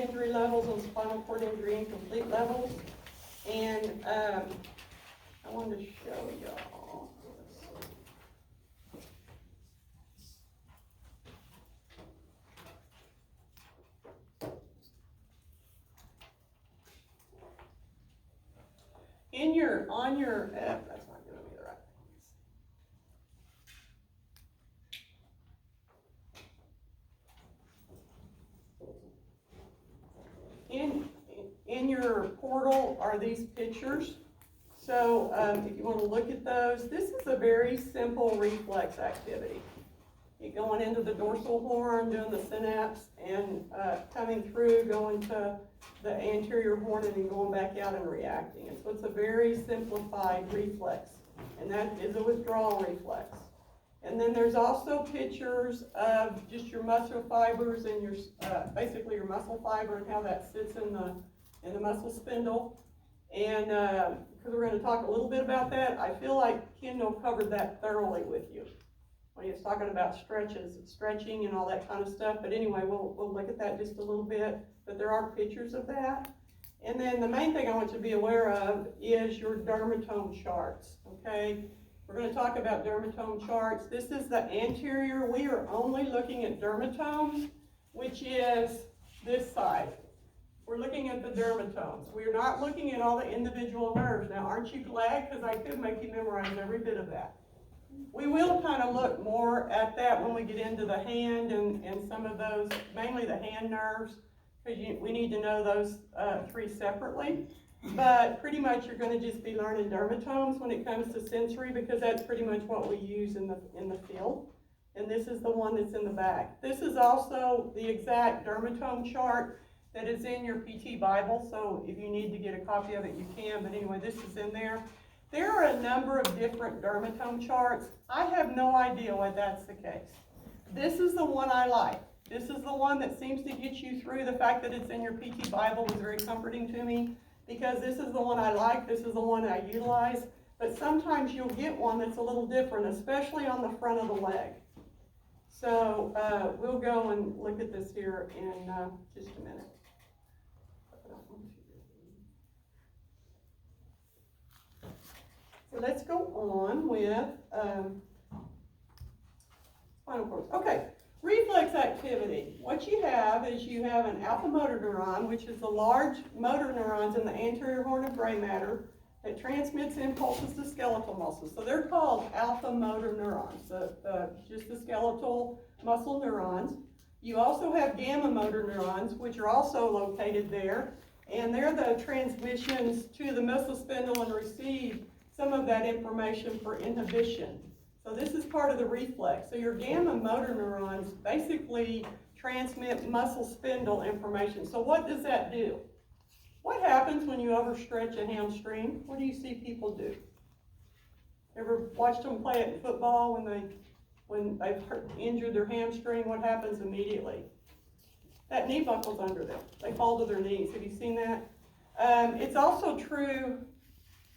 injury levels and spinal cord injury incomplete levels. And I wanted to show y'all. On your, that's not giving me the right things. In your portal are these pictures. So if you want to look at those, this is a very simple reflex activity. You're going into the dorsal horn, doing the synapse, and coming through, going to the anterior horn, and then going back out and reacting. And so it's a very simplified reflex, and that is a withdrawal reflex. And then there's also pictures of just your muscle fibers and your basically your muscle fiber and how that sits in the muscle spindle. And because we're going to talk a little bit about that, I feel like Kendall covered that thoroughly with you when he was talking about stretching and all that kind of stuff. But anyway, we'll look at that just a little bit. But there are pictures of that. And then the main thing I want you to be aware of is your dermatome charts, okay? We're going to talk about dermatome charts. This is the anterior. We are only looking at dermatomes, which is this side. We're looking at the dermatomes. We're not looking at all the individual nerves. Now, aren't you glad? Because I could make you memorize every bit of that. We will kind of look more at that when we get into the hand and some of those, mainly the hand nerves, because we need to know those three separately. But pretty much you're going to just be learning dermatomes when it comes to sensory, because that's pretty much what we use in the field. And this is the one that's in the back. This is also the exact dermatome chart that is in your PT Bible, so if you need to get a copy of it, you can. But anyway, this is in there. There are a number of different dermatome charts. I have no idea why that's the case. This is the one I like. This is the one that seems to get you through. The fact that it's in your PT Bible was very comforting to me, because this is the one I like, this is the one I utilize. But sometimes you'll get one that's a little different, especially on the front of the leg. So we'll go and look at this here in just a minute. So let's go on with spinal cord. Okay, reflex activity. What you have is you have an alpha motor neuron, which is the large motor neurons in the anterior horn of gray matter that transmits impulses to skeletal muscles. So they're called alpha motor neurons, just the skeletal muscle neurons. You also have gamma motor neurons, which are also located there, and they're the transmissions to the muscle spindle and receive some of that information for inhibition. So this is part of the reflex. So your gamma motor neurons basically transmit muscle spindle information. So what does that do? What happens when you overstretch a hamstring? What do you see people do? Ever watched them play it in football when they've injured their hamstring? What happens immediately? That knee buckles under them. They fall to their knees. Have you seen that? It's also true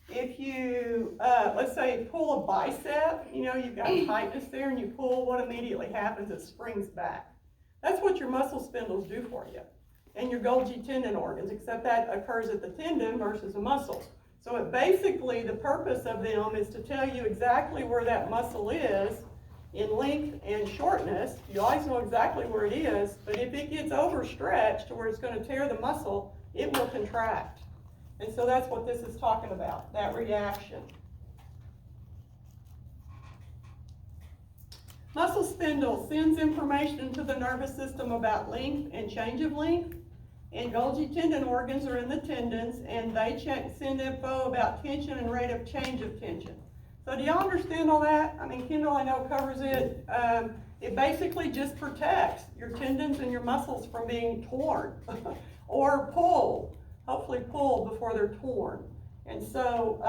if you, let's say, pull a bicep, you've got tightness there, and you pull, what immediately happens? It springs back. That's what your muscle spindles do for you. And your Golgi tendon organs, except that occurs at the tendon versus a muscle. So it basically, the purpose of them is to tell you exactly where that muscle is in length and shortness. You always know exactly where it is, but if it gets overstretched to where it's going to tear the muscle, it will contract. And so that's what this is talking about, that reaction. Muscle spindle sends information to the nervous system about length and change of length. And Golgi tendon organs are in the tendons, and they send info about tension and rate of change of tension. So do y'all understand all that? I mean, Kendall, I know, covers it. It basically just protects your tendons and your muscles from being torn or pulled. Hopefully pulled before they're torn. And so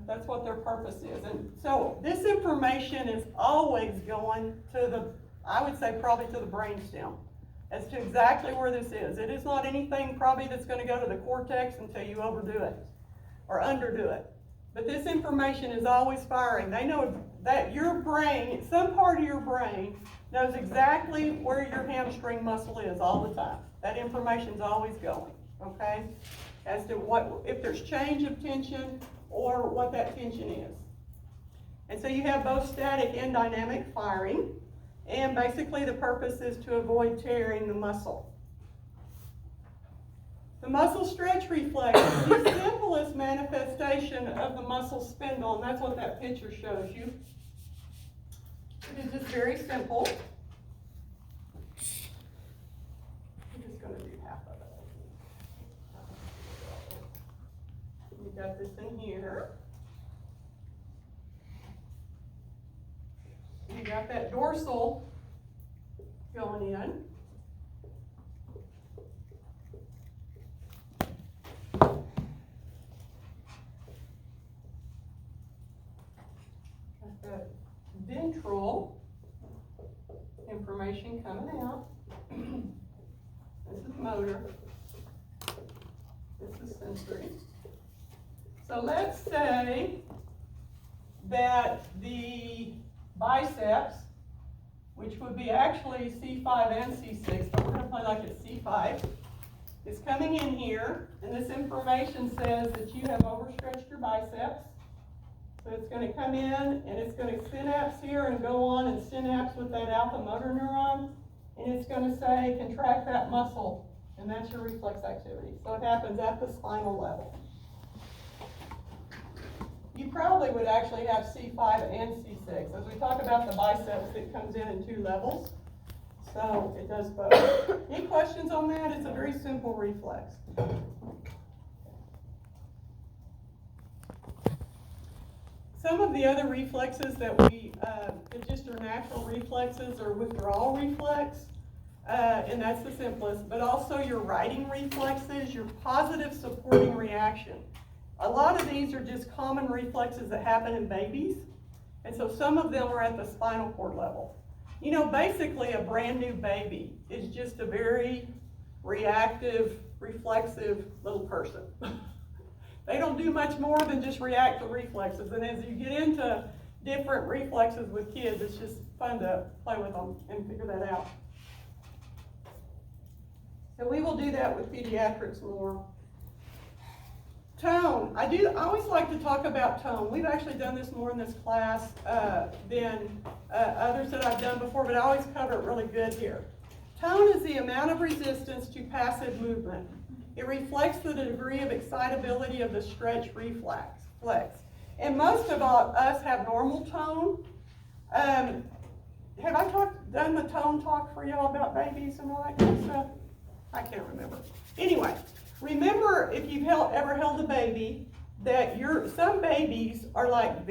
that's what their purpose is. And so this information is always going to I would say probably to the brainstem as to exactly where this is. It is not anything probably that's going to go to the cortex until you overdo it or underdo it. But this information is always firing. They know that your brain, some part of your brain, knows exactly where your hamstring muscle is all the time. That information's always going, okay? As to if there's change of tension or what that tension is. And so you have both static and dynamic firing, and basically the purpose is to avoid tearing the muscle. The muscle stretch reflex is the simplest manifestation of the muscle spindle, and that's what that picture shows you. It is just very simple. I'm just going to do half of it. We've got this in here. You got that dorsal going in. Got that ventral information coming out. This is motor. This is sensory. So let's say that the biceps, which would be actually C5 and C6, but we're going to play like it's C5, is coming in here, and this information says that you have overstretched your biceps. So it's going to come in, and it's going to synapse here and go on and synapse with that alpha motor neuron, and it's going to say contract that muscle, and that's your reflex activity. So it happens at the spinal level. You probably would actually have C5 and C6. As we talk about the biceps, it comes in 2 levels. So it does both. Any questions on that? It's a very simple reflex. Some of the other reflexes that that just are natural reflexes are withdrawal reflex, and that's the simplest, but also your righting reflexes, your positive supporting reaction. A lot of these are just common reflexes that happen in babies, and so some of them are at the spinal cord level. You know, basically a brand new baby is just a very reactive, reflexive little person. They don't do much more than just react to reflexes, and as you get into different reflexes with kids, it's just fun to play with them and figure that out. So we will do that with pediatrics more. Tone. I always like to talk about tone. We've actually done this more in this class than others that I've done before, but I always cover it really good here. Tone is the amount of resistance to passive movement. It reflects the degree of excitability of the stretch reflex. And most of us have normal tone. Have I done the tone talk for y'all about babies and all that kind of stuff? I can't remember. Anyway, remember if you've ever held a baby, that some babies are like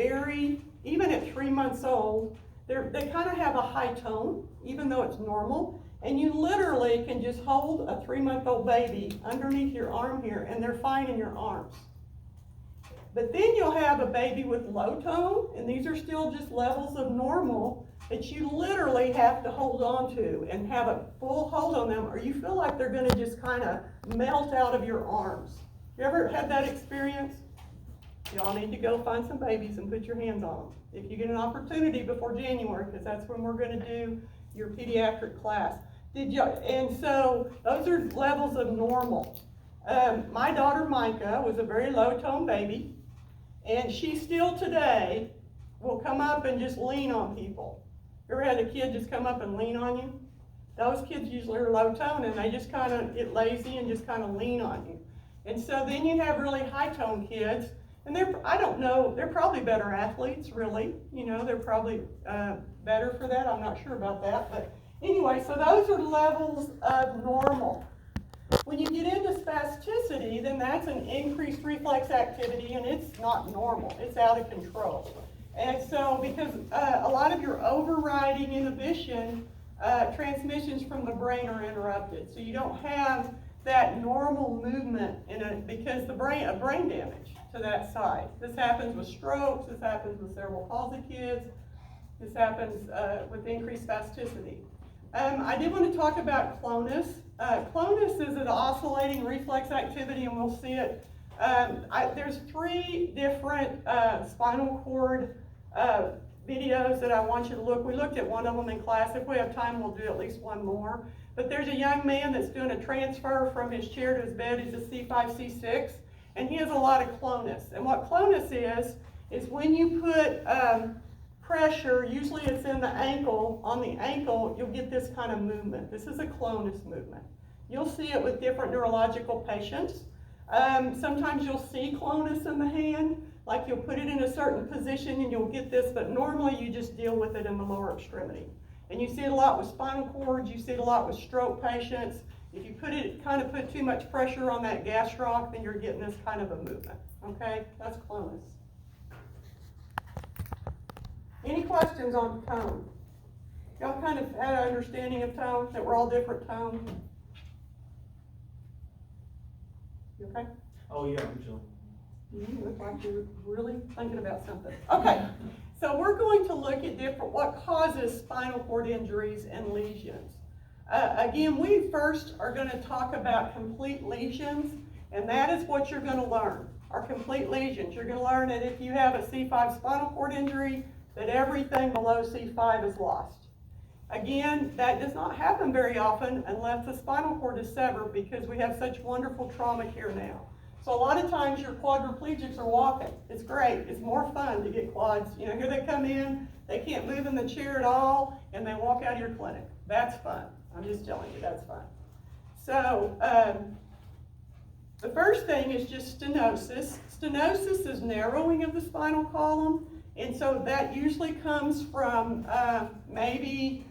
even at 3 months old, they kind of have a high tone, even though it's normal. And you literally can just hold a 3-month-old baby underneath your arm here, and they're fine in your arms. But then you'll have a baby with low tone, and these are still just levels of normal that you literally have to hold on to and have a full hold on them, or you feel like they're going to just kind of melt out of your arms. You ever had that experience? Y'all need to go find some babies and put your hands on them if you get an opportunity before January, because that's when we're going to do your pediatric class. And so those are levels of normal. My daughter Micah was a very low tone baby, and she still today will come up and just lean on people. You ever had a kid just come up and lean on you? Those kids usually are low tone, and they just kind of get lazy and just kind of lean on you. And so then you have really high tone kids, and I don't know, they're probably better athletes, really. You know, they're probably better for that. I'm not sure about that, but anyway, so those are levels of normal. When you get into spasticity, then that's an increased reflex activity, and it's not normal. It's out of control. And so because a lot of your overriding inhibition transmissions from the brain are interrupted. So you don't have that normal movement because brain damage to that side. This happens with strokes, this happens with cerebral palsy kids, this happens with increased spasticity. I did want to talk about clonus. Clonus is an oscillating reflex activity, and we'll see it. There's 3 different spinal cord videos that I want you to look. We looked at one of them in class. If we have time, we'll do at least one more. but there's a young man that's doing a transfer from his chair to his bed. He's a C5, C6, and he has a lot of clonus. And what clonus is when you put pressure, usually it's in the ankle, on the ankle, you'll get this kind of movement. This is a clonus movement. You'll see it with different neurological patients. Sometimes you'll see clonus in the hand, like you'll put it in a certain position and you'll get this, but normally you just deal with it in the lower extremity. And you see it a lot with spinal cords, you see it a lot with stroke patients. If you put too much pressure on that gastroc, then you're getting this kind of a movement, okay? That's clonus. Any questions on tone? Y'all kind of had an understanding of tone, that we're all different tones? You okay? Oh, yeah, I'm sure. You look like you're really thinking about something. Okay, so we're going to look at what causes spinal cord injuries and lesions. Again, we first are going to talk about complete lesions, and that is what you're going to learn, are complete lesions. You're going to learn that if you have a C5 spinal cord injury, that everything below C5 is lost. Again, that does not happen very often unless the spinal cord is severed, because we have such wonderful trauma here now. So a lot of times your quadriplegics are walking. It's great. It's more fun to get quads. You know, here they come in, they can't move in the chair at all, and they walk out of your clinic. That's fun. I'm just telling you, that's fun. So the first thing is just stenosis. Stenosis is narrowing of the spinal column, and so that usually comes from maybe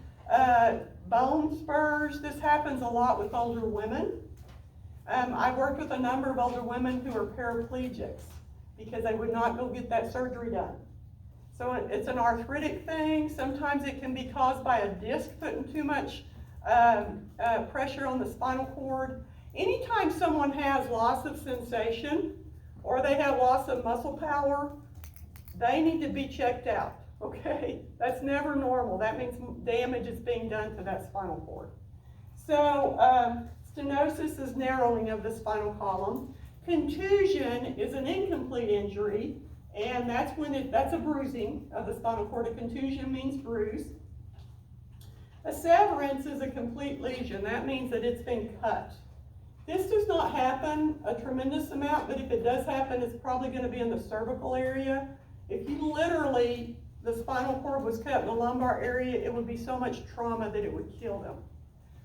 bone spurs. This happens a lot with older women. I worked with a number of older women who are paraplegics because they would not go get that surgery done. So it's an arthritic thing. Sometimes it can be caused by a disc putting too much pressure on the spinal cord. Anytime someone has loss of sensation or they have loss of muscle power, they need to be checked out, okay? That's never normal. That means damage is being done to that spinal cord. So stenosis is narrowing of the spinal column. Contusion is an incomplete injury, and that's a bruising of the spinal cord. A contusion means bruise. A severance is a complete lesion. That means that it's been cut. This does not happen a tremendous amount, but if it does happen, it's probably going to be in the cervical area. If you literally, the spinal cord was cut in the lumbar area, it would be so much trauma that it would kill them.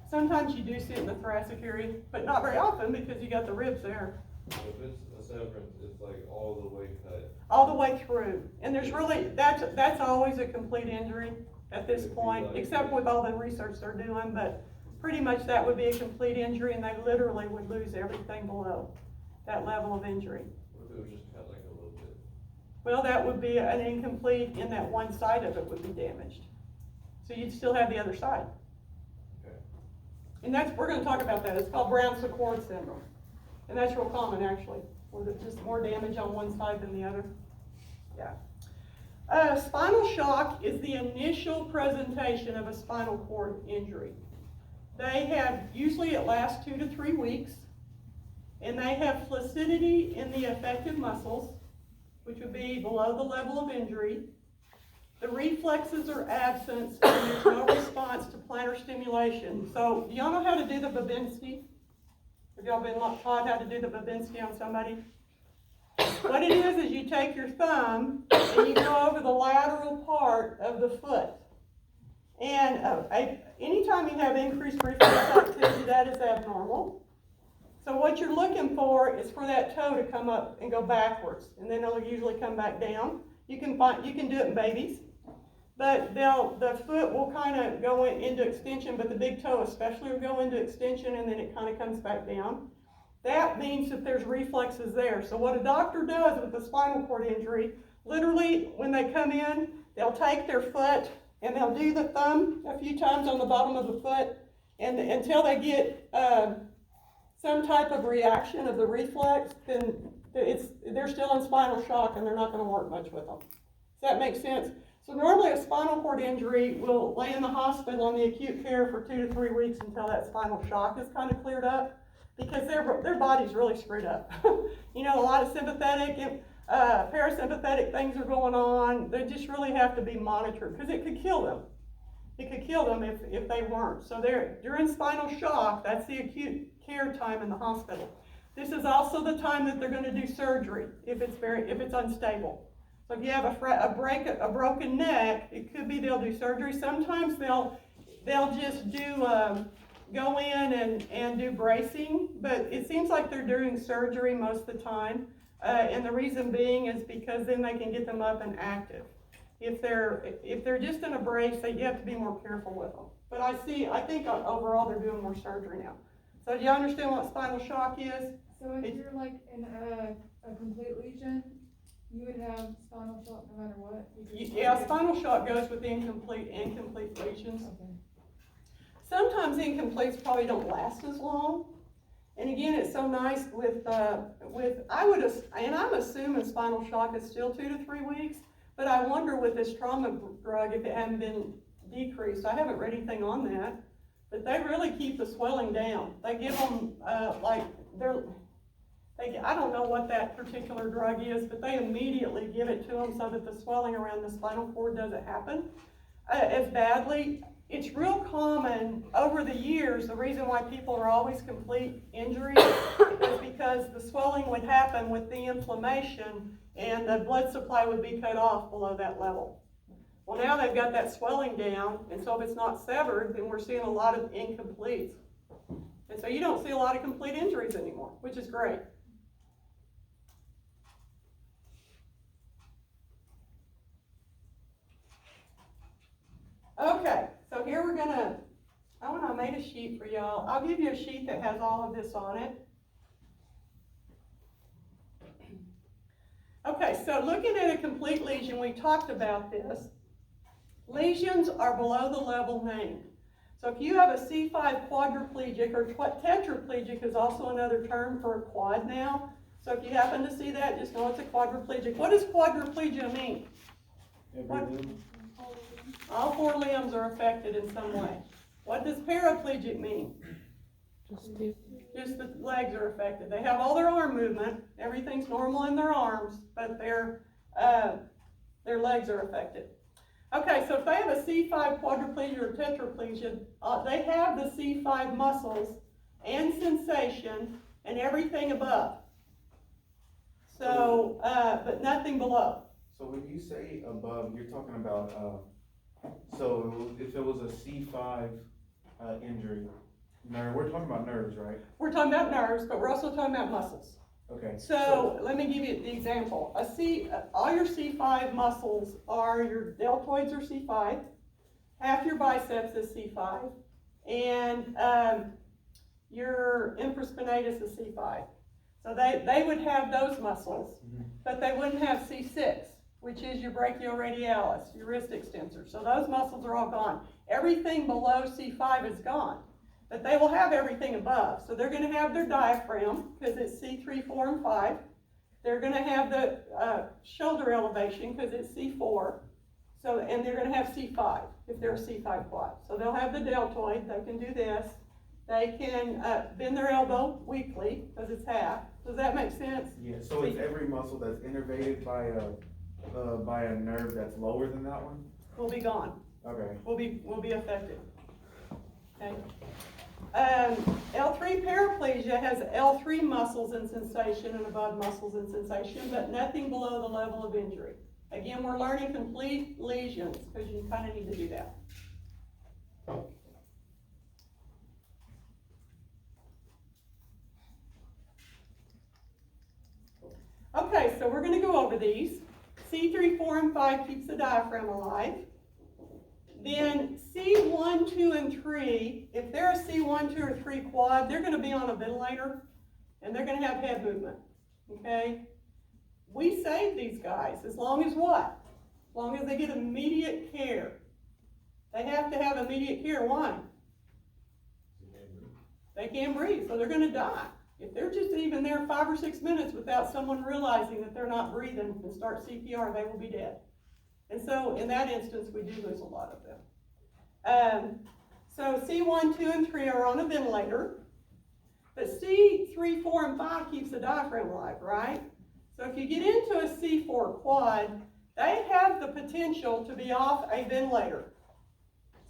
Sometimes you do see it in the thoracic area, but not very often because you got the ribs there. So if it's a severance, it's like all the way cut. All the way through. And there's really, that's always a complete injury at this point, except with all the research they're doing, but pretty much that would be a complete injury, and they literally would lose everything below that level of injury. What if it was just cut like a little bit? Well, that would be an incomplete, in that one side of it would be damaged. So you'd still have the other side. Okay. And we're going to talk about that. It's called Brown-Sequard syndrome. And that's real common, actually, where there's just more damage on one side than the other. Yeah. Spinal shock is the initial presentation of a spinal cord injury. Usually it lasts 2 to 3 weeks, and they have flaccidity in the affected muscles, which would be below the level of injury. The reflexes are absent, and there's no response to plantar stimulation. So, do y'all know how to do the Babinski? Have y'all been taught how to do the Babinski on somebody? What it is you take your thumb and you go over the lateral part of the foot. And anytime you have increased reflex activity, that is abnormal. So what you're looking for is for that toe to come up and go backwards, and then it'll usually come back down. You can do it in babies, but the foot will kind of go into extension, but the big toe especially will go into extension, and then it kind of comes back down. That means that there's reflexes there. So what a doctor does with a spinal cord injury, literally when they come in, they'll take their foot and they'll do the thumb a few times on the bottom of the foot, and until they get some type of reaction of the reflex, then they're still in spinal shock and they're not going to work much with them. Does that make sense? So normally a spinal cord injury will lay in the hospital on the acute care for 2 to 3 weeks until that spinal shock is kind of cleared up, because their body's really screwed up. You know, a lot of sympathetic and parasympathetic things are going on. They just really have to be monitored because it could kill them. It could kill them if they weren't. So during spinal shock, that's the acute care time in the hospital. This is also the time that they're going to do surgery if it's unstable. So if you have a broken neck, it could be they'll do surgery. Sometimes they'll just do go in and do bracing, but it seems like they're doing surgery most of the time. And the reason being is because then they can get them up and active. If they're just in a brace, you have to be more careful with them. But I think overall they're doing more surgery now. So do you understand what spinal shock is? So if you're like in a complete lesion, you would have spinal shock no matter what? Yeah, spinal shock goes with incomplete lesions. Okay. Sometimes incompletes probably don't last as long. And again, it's so nice I'm assuming spinal shock is still 2 to 3 weeks, but I wonder with this trauma drug if it hadn't been decreased. I haven't read anything on that, but they really keep the swelling down. They give them I don't know what that particular drug is, but they immediately give it to them so that the swelling around the spinal cord doesn't happen as badly. It's real common over the years. The reason why people are always complete injuries is because the swelling would happen with the inflammation and the blood supply would be cut off below that level. Well, now they've got that swelling down, and so if it's not severed, then we're seeing a lot of incompletes. And so you don't see a lot of complete injuries anymore, which is great. Okay, so here I made a sheet for y'all. I'll give you a sheet that has all of this on it. Okay, so looking at a complete lesion, we talked about this. Lesions are below the level named. So if you have a C5 quadriplegic, or tetraplegic is also another term for a quad now. So if you happen to see that, just know it's a quadriplegic. What does quadriplegia mean? All 4 limbs are affected in some way. What does paraplegic mean? Just the legs are affected. They have all their arm movement. Everything's normal in their arms, but their legs are affected. Okay, so if they have a C5 quadriplegia or tetraplegia, they have the C5 muscles and sensation and everything above. So, but nothing below. So when you say above, you're talking about, so if it was a C5 injury, we're talking about nerves, right? We're talking about nerves, but we're also talking about muscles. Okay. So let me give you the example. All your C5 muscles are your deltoids are C5, half your biceps is C5, and your infraspinatus is C5. So they would have those muscles, but they wouldn't have C6, which is your brachioradialis, your wrist extensor. So those muscles are all gone. Everything below C5 is gone. But they will have everything above. So they're going to have their diaphragm, because it's C3, 4, and 5. They're going to have the shoulder elevation, because it's C4. So, and they're going to have C5, if they're a C5 quad. So they'll have the deltoid. They can do this. They can bend their elbow weakly, because it's half. Does that make sense? Yeah, so it's every muscle that's innervated by a nerve that's lower than that one? Will be gone. Okay. Will be affected. Okay. L3 paraplegia has L3 muscles and sensation and above muscles and sensation, but nothing below the level of injury. Again, we're learning complete lesions because you kind of need to do that. Okay, so we're going to go over these. C3, 4, and 5 keeps the diaphragm alive. Then C1, 2, and 3, if they're a C1, 2, or 3 quad, they're going to be on a ventilator, and they're going to have head movement, okay? We save these guys as long as what? As long as they get immediate care. They have to have immediate care. Why? They can't breathe, so they're going to die. If they're just even there 5 or 6 minutes without someone realizing that they're not breathing and start CPR, they will be dead. And so in that instance, we do lose a lot of them. So C1, 2, and 3 are on a ventilator, but C3, 4, and 5 keeps the diaphragm alive, right? So if you get into a C4 quad, they have the potential to be off a ventilator.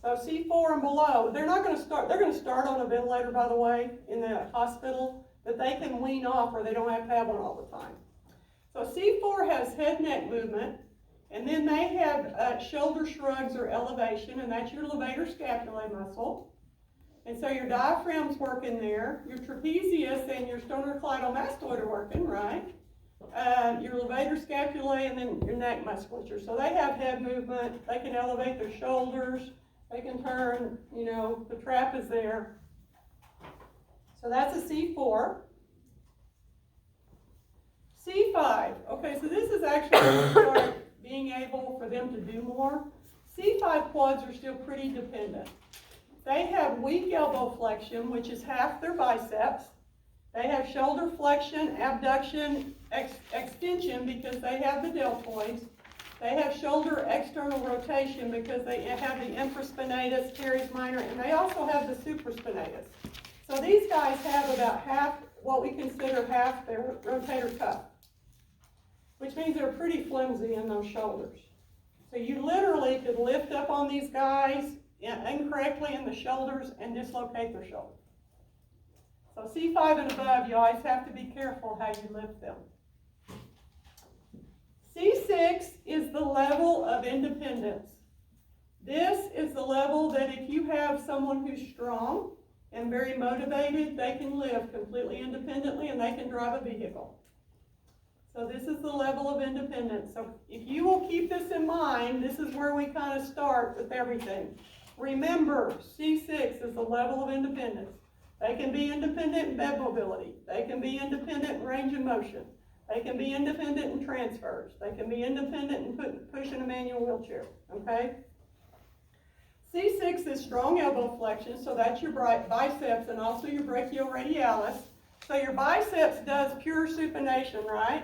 So C4 and below, they're gonna start on a ventilator, by the way, in the hospital, but they can wean off or they don't have to have one all the time. So C4 has head neck movement, and then they have shoulder shrugs or elevation, and that's your levator scapulae muscle. And so your diaphragm's working there, your trapezius and your sternocleidomastoid are working, right? Your levator scapulae and then your neck musculature. So they have head movement, they can elevate their shoulders, they can turn, the trap is there. So that's a C4. C5, okay, so this is actually when you start being able for them to do more. C5 quads are still pretty dependent. They have weak elbow flexion, which is half their biceps. They have shoulder flexion, abduction, extension because they have the deltoids. They have shoulder external rotation because they have the infraspinatus, teres minor, and they also have the supraspinatus. So these guys have about half, what we consider half their rotator cuff, which means they're pretty flimsy in those shoulders. So you literally could lift up on these guys incorrectly in the shoulders and dislocate their shoulder. So C5 and above, you always have to be careful how you lift them. C6 is the level of independence. This is the level that if you have someone who's strong and very motivated, they can live completely independently and they can drive a vehicle. So this is the level of independence. So if you will keep this in mind, this is where we kind of start with everything. Remember, C6 is the level of independence. They can be independent in bed mobility. They can be independent in range of motion. They can be independent in transfers. They can be independent in pushing a manual wheelchair, okay? C6 is strong elbow flexion, so that's your biceps and also your brachioradialis. So your biceps does pure supination, right?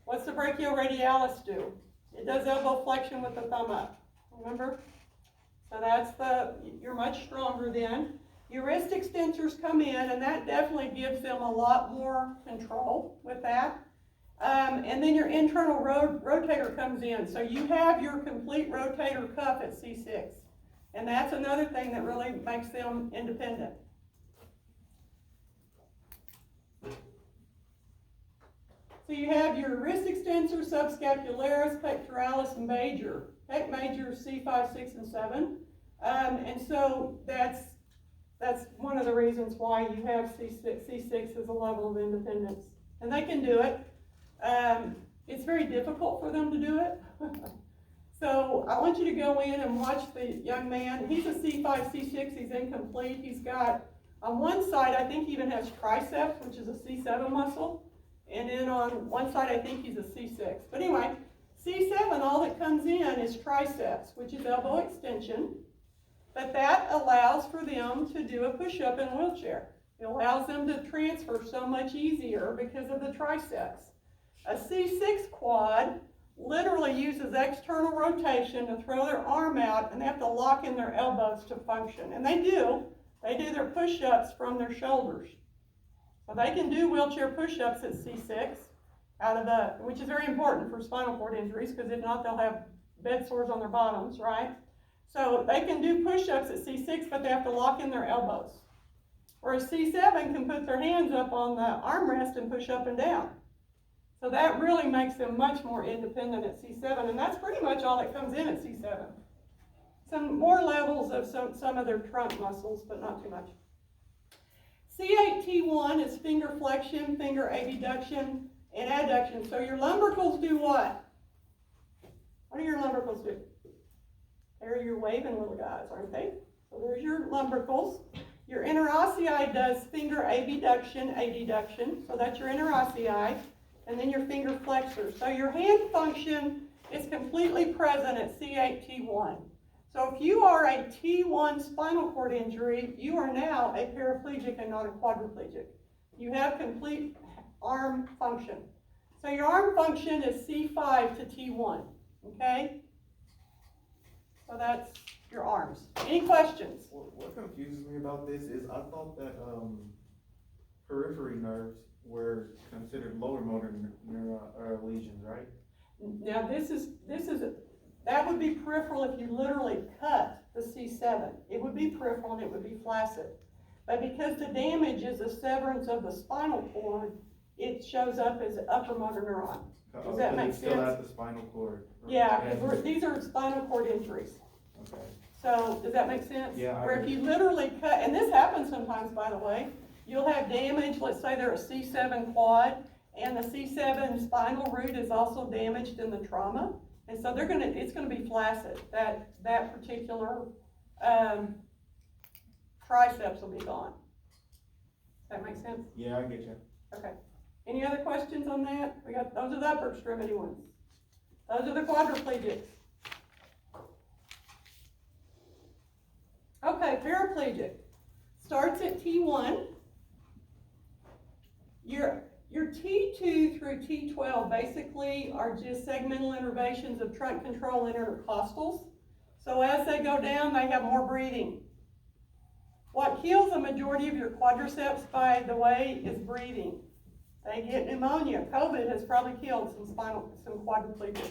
What's the brachioradialis do? It does elbow flexion with the thumb up, remember? So you're much stronger then. Your wrist extensors come in, and that definitely gives them a lot more control with that. And then your internal rotator comes in. So you have your complete rotator cuff at C6. And that's another thing that really makes them independent. So you have your wrist extensor, subscapularis, pectoralis, and major. Pec major is C5, 6, and 7. And so that's one of the reasons why you have C6 as a level of independence. And they can do it. It's very difficult for them to do it. So I want you to go in and watch the young man. He's a C5, C6, he's incomplete. He's got, on one side, I think he even has triceps, which is a C7 muscle. And then on one side, I think he's a C6. But anyway, C7, all that comes in is triceps, which is elbow extension. But that allows for them to do a push-up in a wheelchair. It allows them to transfer so much easier because of the triceps. A C6 quad literally uses external rotation to throw their arm out, and they have to lock in their elbows to function. And they do. They do their push-ups from their shoulders. So they can do wheelchair push-ups at C6, which is very important for spinal cord injuries, because if not, they'll have bed sores on their bottoms, right? So they can do push-ups at C6, but they have to lock in their elbows. Whereas C7 can put their hands up on the armrest and push up and down. So that really makes them much more independent at C7, and that's pretty much all that comes in at C7. Some more levels of some of their trunk muscles, but not too much. C8T1 is finger flexion, finger abduction, and adduction. So your lumbricals do what? What do your lumbricals do? They're your waving little guys, aren't they? So there's your lumbricals. Your interossei does finger abduction, adduction. So that's your interossei. And then your finger flexors. So your hand function is completely present at C8T1. So if you are a T1 spinal cord injury, you are now a paraplegic and not a quadriplegic. You have complete arm function. So your arm function is C5 to T1, okay? So that's your arms. Any questions? What confuses me about this is I thought that periphery nerves were considered lower motor lesions, right? Now this is that would be peripheral if you literally cut the C7. It would be peripheral and it would be flaccid. But because the damage is a severance of the spinal cord, it shows up as an upper motor neuron. Does that make It's still sense? at the spinal cord. Yeah, because these are spinal cord injuries. Okay. So, does that make sense? Yeah, I Where if you literally cut, and this happens sometimes, by the way, you'll have damage, let's say they're a C7 quad, and the C7 spinal root is also damaged in the trauma, and so it's gonna be flaccid. That particular, triceps will be gone. Does that make sense? Yeah, I get you. Okay. Any other questions on that? Those are the upper extremity ones. Those are the quadriplegics. Okay, paraplegic. Starts at T1. Your T2 through T12 basically are just segmental innervations of trunk control and intercostals. So as they go down, they have more breathing. What kills the majority of your quadriceps, by the way, is breathing. They get pneumonia. COVID has probably killed some quadriplegics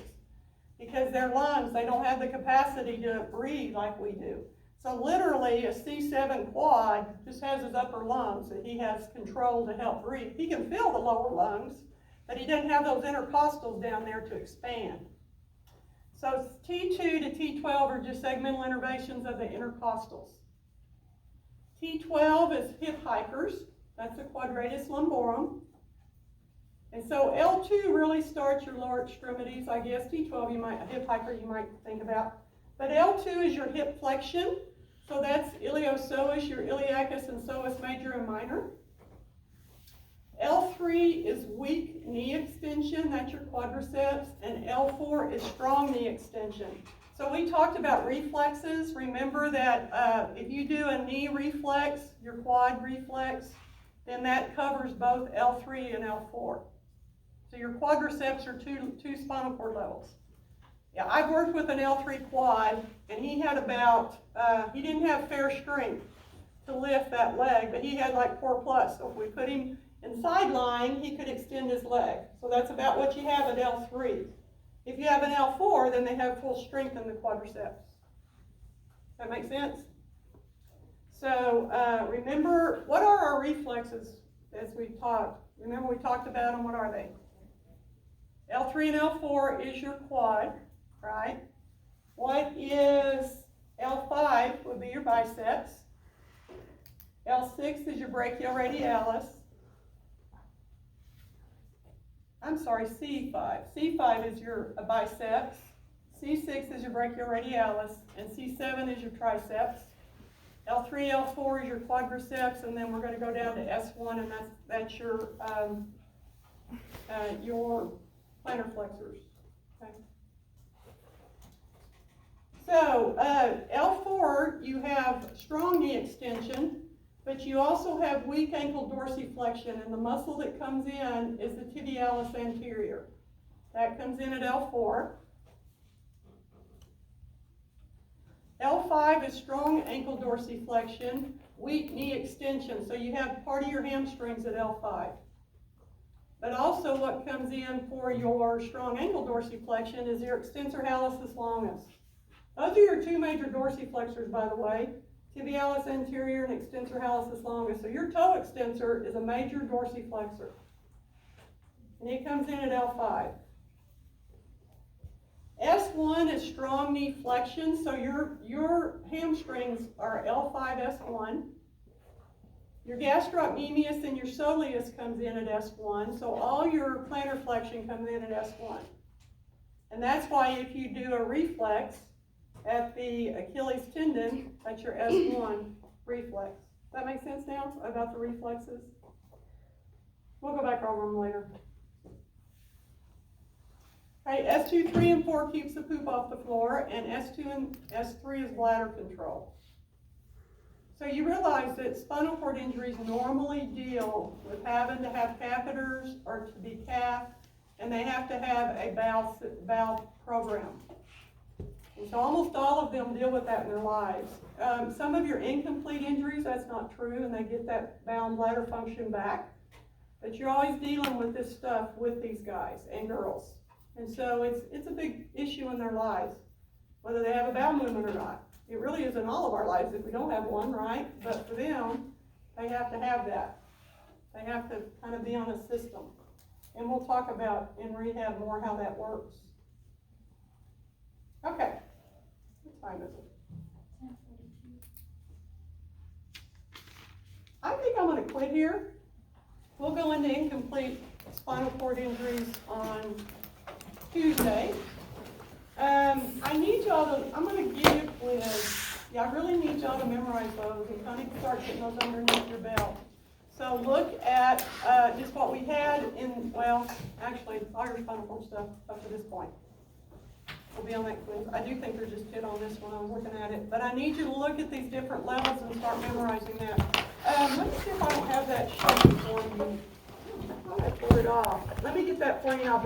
because their lungs, they don't have the capacity to breathe like we do. So literally a C7 quad just has his upper lungs that he has control to help breathe. He can feel the lower lungs, but he doesn't have those intercostals down there to expand. So T2 to T12 are just segmental innervations of the intercostals. T12 is hip hikers. That's the quadratus lumborum. And so L2 really starts your lower extremities, I guess. T12, a hip hiker you might think about. But L2 is your hip flexion. So that's iliopsoas, your iliacus and psoas major and minor. L3 is weak knee extension, that's your quadriceps, and L4 is strong knee extension. So we talked about reflexes. Remember that if you do a knee reflex, your quad reflex, then that covers both L3 and L4. So your quadriceps are two spinal cord levels. Yeah, I've worked with an L3 quad, and he had he didn't have fair strength to lift that leg, but he had like 4+. So if we put him in sideline, he could extend his leg. So that's about what you have at L3. If you have an L4, then they have full strength in the quadriceps. That make sense? So remember, what are our reflexes as we talked? Remember we talked about them, what are they? L3 and L4 is your quad, right? What is L5 would be your biceps. L6 is your brachioradialis. I'm sorry, C5. C5 is your biceps. C6 is your brachioradialis, and C7 is your triceps. L3, L4 is your quadriceps, and then we're going to go down to S1, and that's your plantar flexors. Okay. So L4, you have strong knee extension, but you also have weak ankle dorsiflexion, and the muscle that comes in is the tibialis anterior. That comes in at L4. L5 is strong ankle dorsiflexion, weak knee extension, so you have part of your hamstrings at L5. But also what comes in for your strong ankle dorsiflexion is your extensor hallucis longus. Those are your two major dorsiflexors, by the way. Tibialis anterior and extensor hallucis longus. So your toe extensor is a major dorsiflexor. And it comes in at L5. S1 is strong knee flexion. So your hamstrings are L5, S1. Your gastrocnemius and your soleus comes in at S1. So all your plantar flexion comes in at S1. And that's why if you do a reflex at the Achilles tendon, that's your S1 reflex. Does that make sense now about the reflexes? We'll go back over them later. Okay, S2, 3, and 4 keeps the poop off the floor, and S2 and S3 is bladder control. So you realize that spinal cord injuries normally deal with having to have catheters or to be capped, and they have to have a valve program. And so almost all of them deal with that in their lives. Some of your incomplete injuries, that's not true, and they get that bound bladder function back. But you're always dealing with this stuff with these guys and girls. And so it's a big issue in their lives. whether they have a bowel movement or not. It really is in all of our lives if we don't have one, right? But for them, they have to have that. They have to kind of be on a system. And we'll talk about in rehab more how that works. Okay. What time is it? I think I'm gonna quit here. We'll go into incomplete spinal cord injuries on Tuesday. I need y'all to, I'm gonna give you a quiz. Yeah, I really need y'all to memorize those and kind of start getting those underneath your belt. So look at, just what we had in, well, actually, all your spinal cord stuff up to this point will be on that quiz. I do think there's just 10 on this one, I'm looking at it. But I need you to look at these different levels and start memorizing that. Let me see if I don't have that sheet for you. I pulled it off. Let me get that for you, and I'll